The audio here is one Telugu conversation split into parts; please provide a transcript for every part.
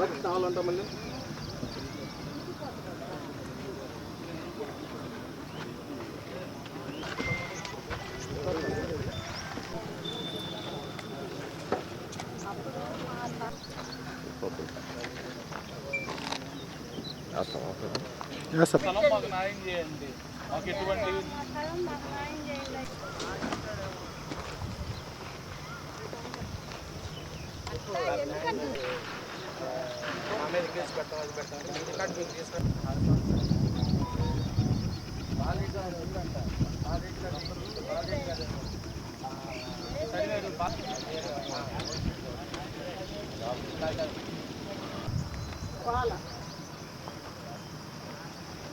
బాలకృష్ణ హాల్ అంటాం మళ్ళీ స్థలం మాకు న్యాయం చేయండి. మాకు ఎటువంటి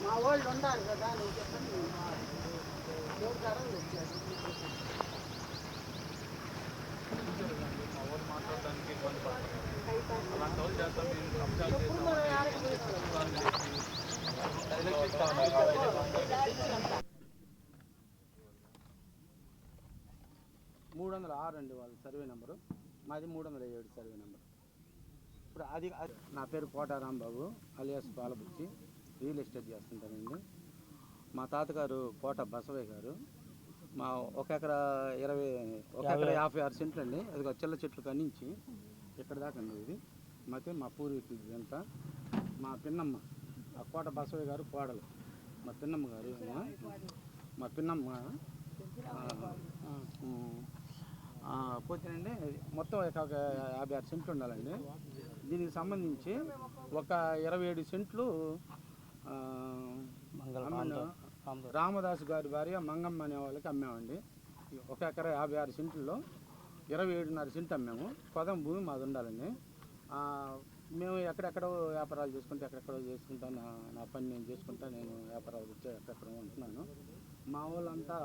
మా వాళ్ళు ఉన్నారు కదా నువ్వు చెప్పండి మాట్లాడడానికి ఇబ్బంది పడతారు. అలాంటి వాళ్ళు చేస్తాం. మేము 306 అండి వాళ్ళ సర్వే నెంబరు, మాది 307 సర్వే నెంబరు. ఇప్పుడు అది నా పేరు కోట రాంబాబు అలియాస్ పాలబుచ్చి, రియల్ ఎస్టేట్ చేస్తుంటానండి. మా తాతగారు కోట బసవయ్య గారు. మా 1 ఎకరా 56 సెంట్లు అండి. అది చిల్ల చెట్లు కన్నించి ఇక్కడ దాకా అండి. ఇది మాకే మా పూర్వీకులు ఇదంతా. మా పిన్నమ్మ ఆ కోట బసవయ్య గారు కోడలు, మా పిన్నమ్మ గారు, మా పిన్నమ్మ పోతేనండి. మొత్తం 56 సెంట్లు ఉండాలండి. దీనికి సంబంధించి ఒక 27 సెంట్లు రామదాసు గారి భార్య మంగమ్మ అనే వాళ్ళకి అమ్మామండి. 1 ఎకరా 56 సెంట్లలో 27.5 సెంట్లు అమ్మాము. పొదం భూమి మాది ఉండాలండి. మేము ఎక్కడెక్కడో వ్యాపారాలు చేసుకుంటే ఎక్కడెక్కడో చేసుకుంటా, నా పని నేను చేసుకుంటా, నేను వ్యాపారాలు వచ్చి ఎక్కడెక్కడో ఉంటున్నాను. మా వాళ్ళంతా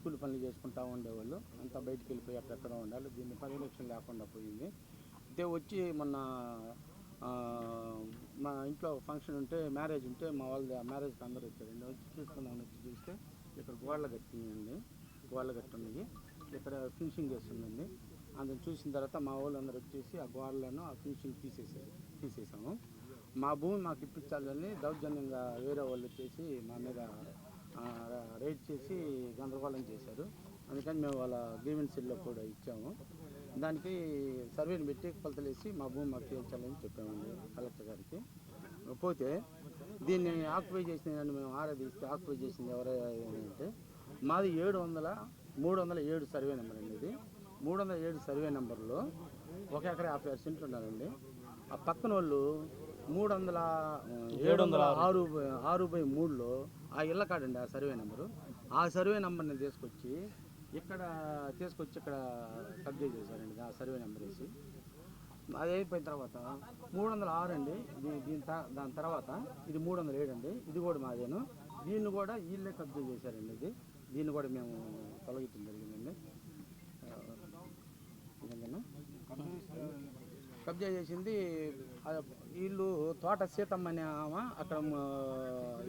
కూలి పనులు చేసుకుంటూ ఉండేవాళ్ళు. అంతా బయటికి వెళ్ళిపోయి ఎక్కడెక్కడో ఉండాలి. దీన్ని పర్యవేక్షణ లేకుండా పోయింది. ఇదే వచ్చి మొన్న మా ఇంట్లో ఫంక్షన్ ఉంటే, మ్యారేజ్ ఉంటే, మా వాళ్ళు ఆ మ్యారేజ్కి అందరూ వచ్చారండి. వచ్చి చూసుకుందామని వచ్చి చూస్తే ఇక్కడ గోడలు కట్టినాయండి. గోడలు కట్టున్నాయి. ఇక్కడ ఫినిషింగ్ చేస్తుందండి. అందుని చూసిన తర్వాత మా వాళ్ళు అందరూ వచ్చేసి ఆ గోడలను ఆ ఫినిషింగ్ తీసేసాము. మా భూమి మాకు ఇప్పించాలని దౌర్జన్యంగా వేరే వాళ్ళు వచ్చేసి మా మీద రైడ్ చేసి గందరగోళం చేశారు. అందుకని మేము వాళ్ళ గ్రీవెన్స్ సెల్లో కూడా ఇచ్చాము. దానికి సర్వేని పెట్టి కొలతలేసి మా భూమి మాకు చేయించాలని చెప్పామండి కలెక్టర్ గారికి. పోతే దీన్ని ఆక్యుపై చేసిందని మేము ఆరాధిస్తే ఆక్యుపై చేసింది ఎవరంటే మాది 307 సర్వే నెంబర్ అండి. ఇది 307 సర్వే నెంబర్లో 1 ఎకరా 56 సెంట్లు ఉండాలండి. ఆ పక్కన వాళ్ళు 706/3లో ఆ ఇళ్ళ కాడండి ఆ సర్వే నెంబరు. ఆ సర్వే నెంబర్ని తీసుకొచ్చి ఇక్కడ కబ్జా చేశారండి. ఆ సర్వే నెంబర్ వేసి అది అయిపోయిన తర్వాత 306 అండి. దాని తర్వాత ఇది 307 అండి. ఇది కూడా మాదేను. దీన్ని కూడా వీళ్ళే కబ్జా చేశారండి. దీన్ని కూడా మేము తొలగించడం జరిగిందండి. కబ్జా చేసింది వీళ్ళు. తోట సీతమ్మ అనే ఆమె అక్కడ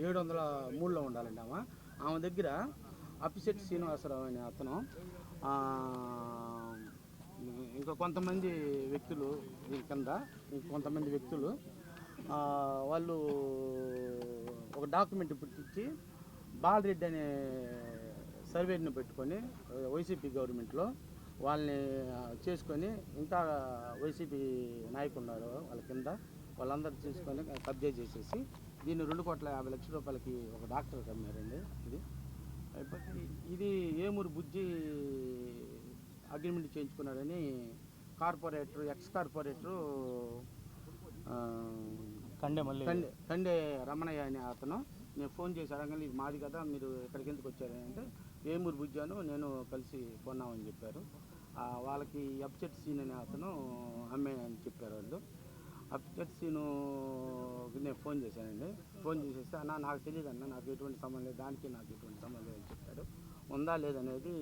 703లో ఉండాలండి. ఆమె దగ్గర అప్పిశెట్టి శ్రీనివాసరావు అనే అతను, ఇంకా కొంతమంది వ్యక్తులు, దీని కింద ఇంకొంతమంది వ్యక్తులు వాళ్ళు ఒక డాక్యుమెంట్ పుట్టించి బాలరెడ్డి అనే సర్వేని పెట్టుకొని వైసీపీ గవర్నమెంట్లో వాళ్ళని చేసుకొని, ఇంకా వైసీపీ నాయకులు ఉన్నారు వాళ్ళ కింద, వాళ్ళందరూ చేసుకొని కబ్జా చేసేసి దీన్ని 2,50,00,000 రూపాయలకి ఒక డాక్టర్కి అమ్మారండి. ఇది ఏమూరు బుజ్జి అగ్రిమెంట్ చేయించుకున్నాడని corporator, ex corporator Kande Ramanaiah అనే అతను నేను ఫోన్ చేసి అడగానే ఇది మాది కదా, మీరు ఎక్కడికి ఎందుకు వచ్చారని అంటే ఏమూరు బుజ్జాను నేను కలిసి కొన్నామని చెప్పారు. వాళ్ళకి అప్సెట్ సీన్ అనే అతను అమ్మాయని చెప్పారు వాళ్ళు. అప్సెట్ సీను నేను ఫోన్ చేశానండి. ఫోన్ చేసేస్తే అన్న నాకు తెలియదు అన్న, నాకు ఎటువంటి సంబంధం లేదు, దానికి నాకు ఎటువంటి సంబంధం లేదని చెప్పారు. ఉందా లేదనేది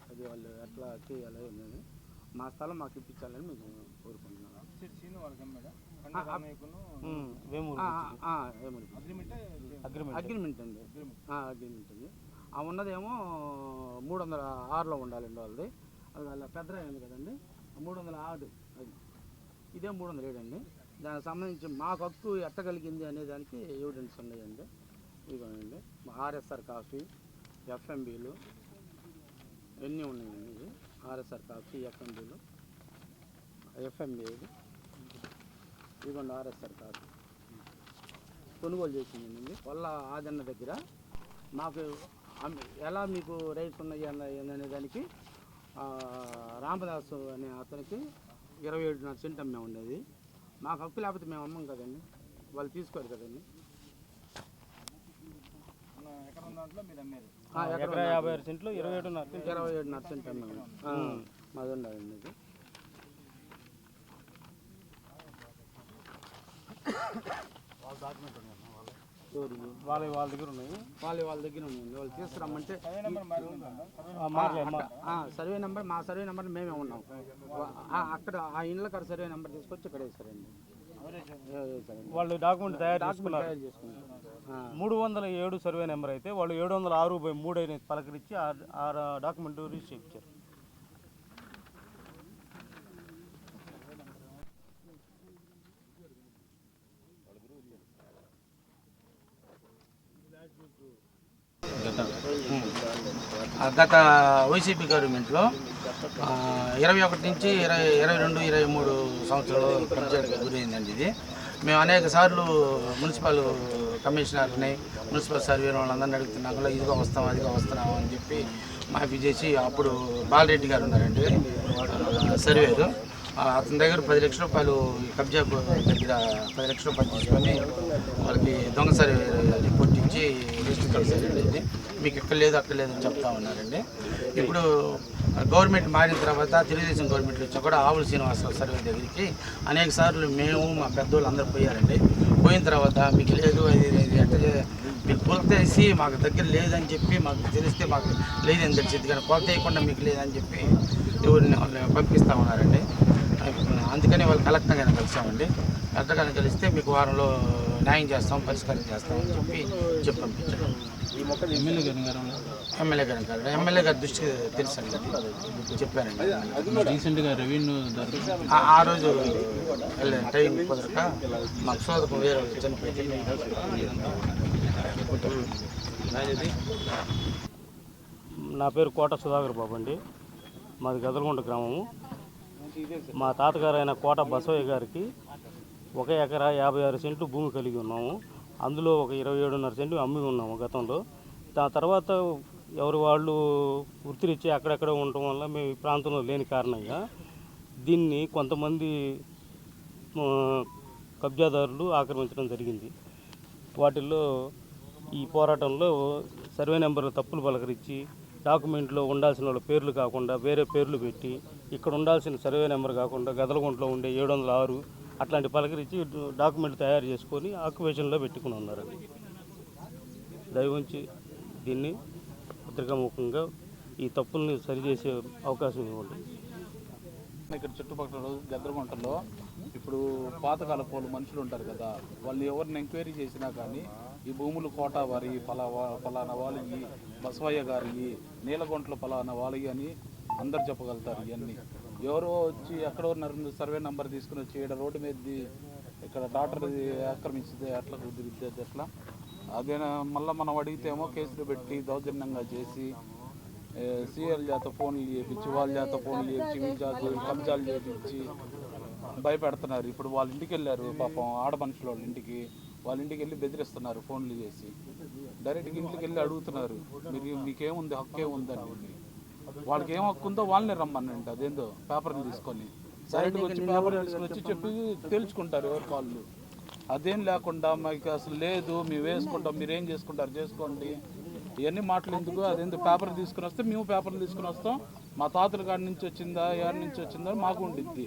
అది వాళ్ళు ఎట్లా చేయాలి అని, మా స్థలం మాకు ఇప్పించాలని మేము కోరుకుంటున్నాం. అగ్రిమెంట్ అండి. అగ్రిమెంట్ అండి. ఆ ఉన్నదేమో 306లో ఉండాలండి వాళ్ళది. అది వాళ్ళ పెద్ద అయింది కదండి 306. అది ఇదే 307 అండి. దానికి సంబంధించి మాకు హక్కు ఎట్టగలిగింది అనే దానికి ఎవిడెన్స్ ఉన్నాయండి. ఇదిగోనండి ఆర్ఎస్ఆర్ కాఫీ, ఎఫ్ఎంబీలు ఎన్ని ఉన్నాయండి. ఇవి ఆర్ఎస్ఆర్ కాఫీ, ఎఫ్ఎంబీలు, ఇదిగోండి ఆర్ఎస్ఆర్ కాఫీ కొనుగోలు చేసిందండి వాళ్ళ ఆదన్న దగ్గర. మాకు ఎలా మీకు రైట్స్ ఉన్నాయి అనే దానికి రామదాసు అనే అతనికి 27.5 సెంట్ అమ్మే ఉండేది. మాకు హక్కు లేకపోతే మేము అమ్మం కదండి, వాళ్ళు తీసుకోరు కదండి. 56 సెంట్లు 27.5 సెంట్ అమ్మాము. మాది ఉండదండి ఇది. వాళ్ళ దగ్గర ఉన్నాయి. వాళ్ళ దగ్గర ఉన్నాయండి. వాళ్ళు తీసుకురమ్మంటే సర్వే నెంబర్, మా సర్వే నెంబర్ మేమే ఉన్నాం. అక్కడ ఆ ఇండ్ల కాడ సర్వే నెంబర్ తీసుకొచ్చి ఇక్కడ వేసారండి. వాళ్ళు డాక్యుమెంట్ తయారు చేసుకున్నారు. 307 సర్వే నెంబర్ అయితే వాళ్ళు 706/3 అనేది పలకరించి ఆ డాక్యుమెంట్ రిజిస్టర్ ఇచ్చారు. గత వైసీపీ గవర్నమెంట్లో 21 నుంచి 22, 23 సంవత్సరాలు కబ్జాకి గురైందండి ఇది. మేము అనేక సార్లు మున్సిపల్ కమిషనర్ని, మున్సిపల్ సర్వే వాళ్ళందరినీ అడుగుతున్నాం కూడా ఇదిగో వస్తాం అదిగో వస్తున్నాం అని చెప్పి మాఫీ చేసి, అప్పుడు బాలరెడ్డి గారు ఉన్నారండి సర్వేరు, అతని దగ్గర 10 లక్షల రూపాయలు కబ్జా దగ్గర 10 లక్షల రూపాయలు తీసుకొని వాళ్ళకి దొంగ సర్వే రిపోర్ట్ ఇచ్చి లిస్ట్ కలిసారండి. మీకు ఇక్కడ లేదు అక్కడ లేదని చెప్తా ఉన్నారండి. ఇప్పుడు గవర్నమెంట్ మారిన తర్వాత తెలుగుదేశం గవర్నమెంట్ వచ్చి కూడా ఆవుల శ్రీనివాసరావు సర్వే దగ్గరికి అనేక సార్లు మేము మా పెద్దోళ్ళు అందరూ పోయారండి. పోయిన తర్వాత మీకు లేదు అది అంటే మీరు కొలతేసి మాకు దగ్గర లేదని చెప్పి, మాకు తెలిస్తే మాకు లేదని తెలిసింది కానీ కొలత వేయకుండా మీకు లేదని చెప్పి ఎవరిని వాళ్ళు పంపిస్తూ ఉన్నారండి. అందుకని వాళ్ళు కలెక్టర్ గారిని కలిసామండి. కలెక్టర్ గారిని కలిస్తే మీకు వారంలో న్యాయం చేస్తాం, పరిష్కారం చేస్తామని చెప్పి పంపించారు. ఎమ్మెల్యే గారి దృష్టికి తెలుసండి, చెప్పారండి. రీసెంట్గా రెవెన్యూ ఆ రోజు టైం కుదరక మాకు సోదకం వేరే చనిపోయింది. నా పేరు కోట సుధాకర్ బాబు అండి. మాది గదలగుంట గ్రామము. మా తాతగారు అయిన కోట బసవయ్య గారికి 1 ఎకరా 56 సెంట్లు భూమి కలిగి ఉన్నాము. అందులో ఒక 27.5 సెంట్లు అమ్మి ఉన్నాము గతంలో. దాని తర్వాత ఎవరి వాళ్ళు వృత్తిరిచ్చి అక్కడెక్కడ ఉండటం వల్ల మేము ఈ ప్రాంతంలో లేని కారణంగా దీన్ని కొంతమంది కబ్జాదారులు ఆక్రమించడం జరిగింది. వాటిల్లో ఈ పోరాటంలో సర్వే నెంబర్లు తప్పులు పలకరించి డాక్యుమెంట్లో ఉండాల్సిన వాళ్ళ పేర్లు కాకుండా వేరే పేర్లు పెట్టి, ఇక్కడ ఉండాల్సిన సర్వే నెంబర్ కాకుండా గదలగుంటలో ఉండే 706 అట్లాంటి పలకరించి డాక్యుమెంట్ తయారు చేసుకొని ఆక్యుపేషన్లో పెట్టుకుని ఉన్నారండి. దయవుంచి దీన్ని పత్రికాముఖంగా ఈ తప్పుల్ని సరిచేసే అవకాశం ఇవ్వండి. ఇక్కడ చుట్టుపక్కల గద్దరగుంటలో ఇప్పుడు పాతకాల పోలు మనుషులు ఉంటారు కదా, వాళ్ళు ఎవరిని ఎంక్వైరీ చేసినా కానీ ఈ భూములు కోటా వారి ఫలానా వాళ్ళకి, బసవయ్య గారి, నీలగుంటలో ఫలానా వాళ్ళకి అని అందరు చెప్పగలుగుతారు. ఇవన్నీ ఎవరో వచ్చి ఎక్కడో సర్వే నెంబర్ తీసుకుని వచ్చి ఇక్కడ రోడ్డు మీద ఇక్కడ డాక్టర్ ఆక్రమించితే అట్లా కుదిరిద్ది అట్లా. అదే మళ్ళీ మనం అడిగితేమో కేసులు పెట్టి దౌర్జన్యంగా చేసి సీఎల్ చేత ఫోన్లు చేయించి, వాళ్ళ చేత ఫోన్లు చేయించి, వీళ్ళ చేత కబ్జాలు చేయించి భయపెడుతున్నారు. ఇప్పుడు వాళ్ళ ఇంటికి వెళ్ళారు పాపం, ఆడ మనుషుల వాళ్ళ ఇంటికి, వాళ్ళ ఇంటికి వెళ్ళి బెదిరిస్తున్నారు ఫోన్లు చేసి. డైరెక్ట్గా ఇంటికి వెళ్ళి అడుగుతున్నారు, మీకేముంది, హక్కు ఏముందని. వాళ్ళకి ఏం హక్కు ఉందో వాళ్ళని రమ్మనండి. అదేందో పేపర్లు తీసుకొని సైడ్కి వచ్చి పేపర్లు తీసుకొని వచ్చి చెప్పి తేల్చుకుంటారు ఎవరి కాళ్ళు. అదేం లేకుండా మాకు అసలు లేదు, మేము వేసుకుంటాం, మీరేం చేసుకుంటారు చేసుకోండి, ఇవన్నీ మాటలు ఎందుకు. అదేందుకు పేపర్లు తీసుకుని వస్తే మేము పేపర్లు తీసుకుని వస్తాం, మా తాతల కాడి నుంచి వచ్చిందా, ఎవరి నుంచి వచ్చిందా మాకు ఉండిద్ది.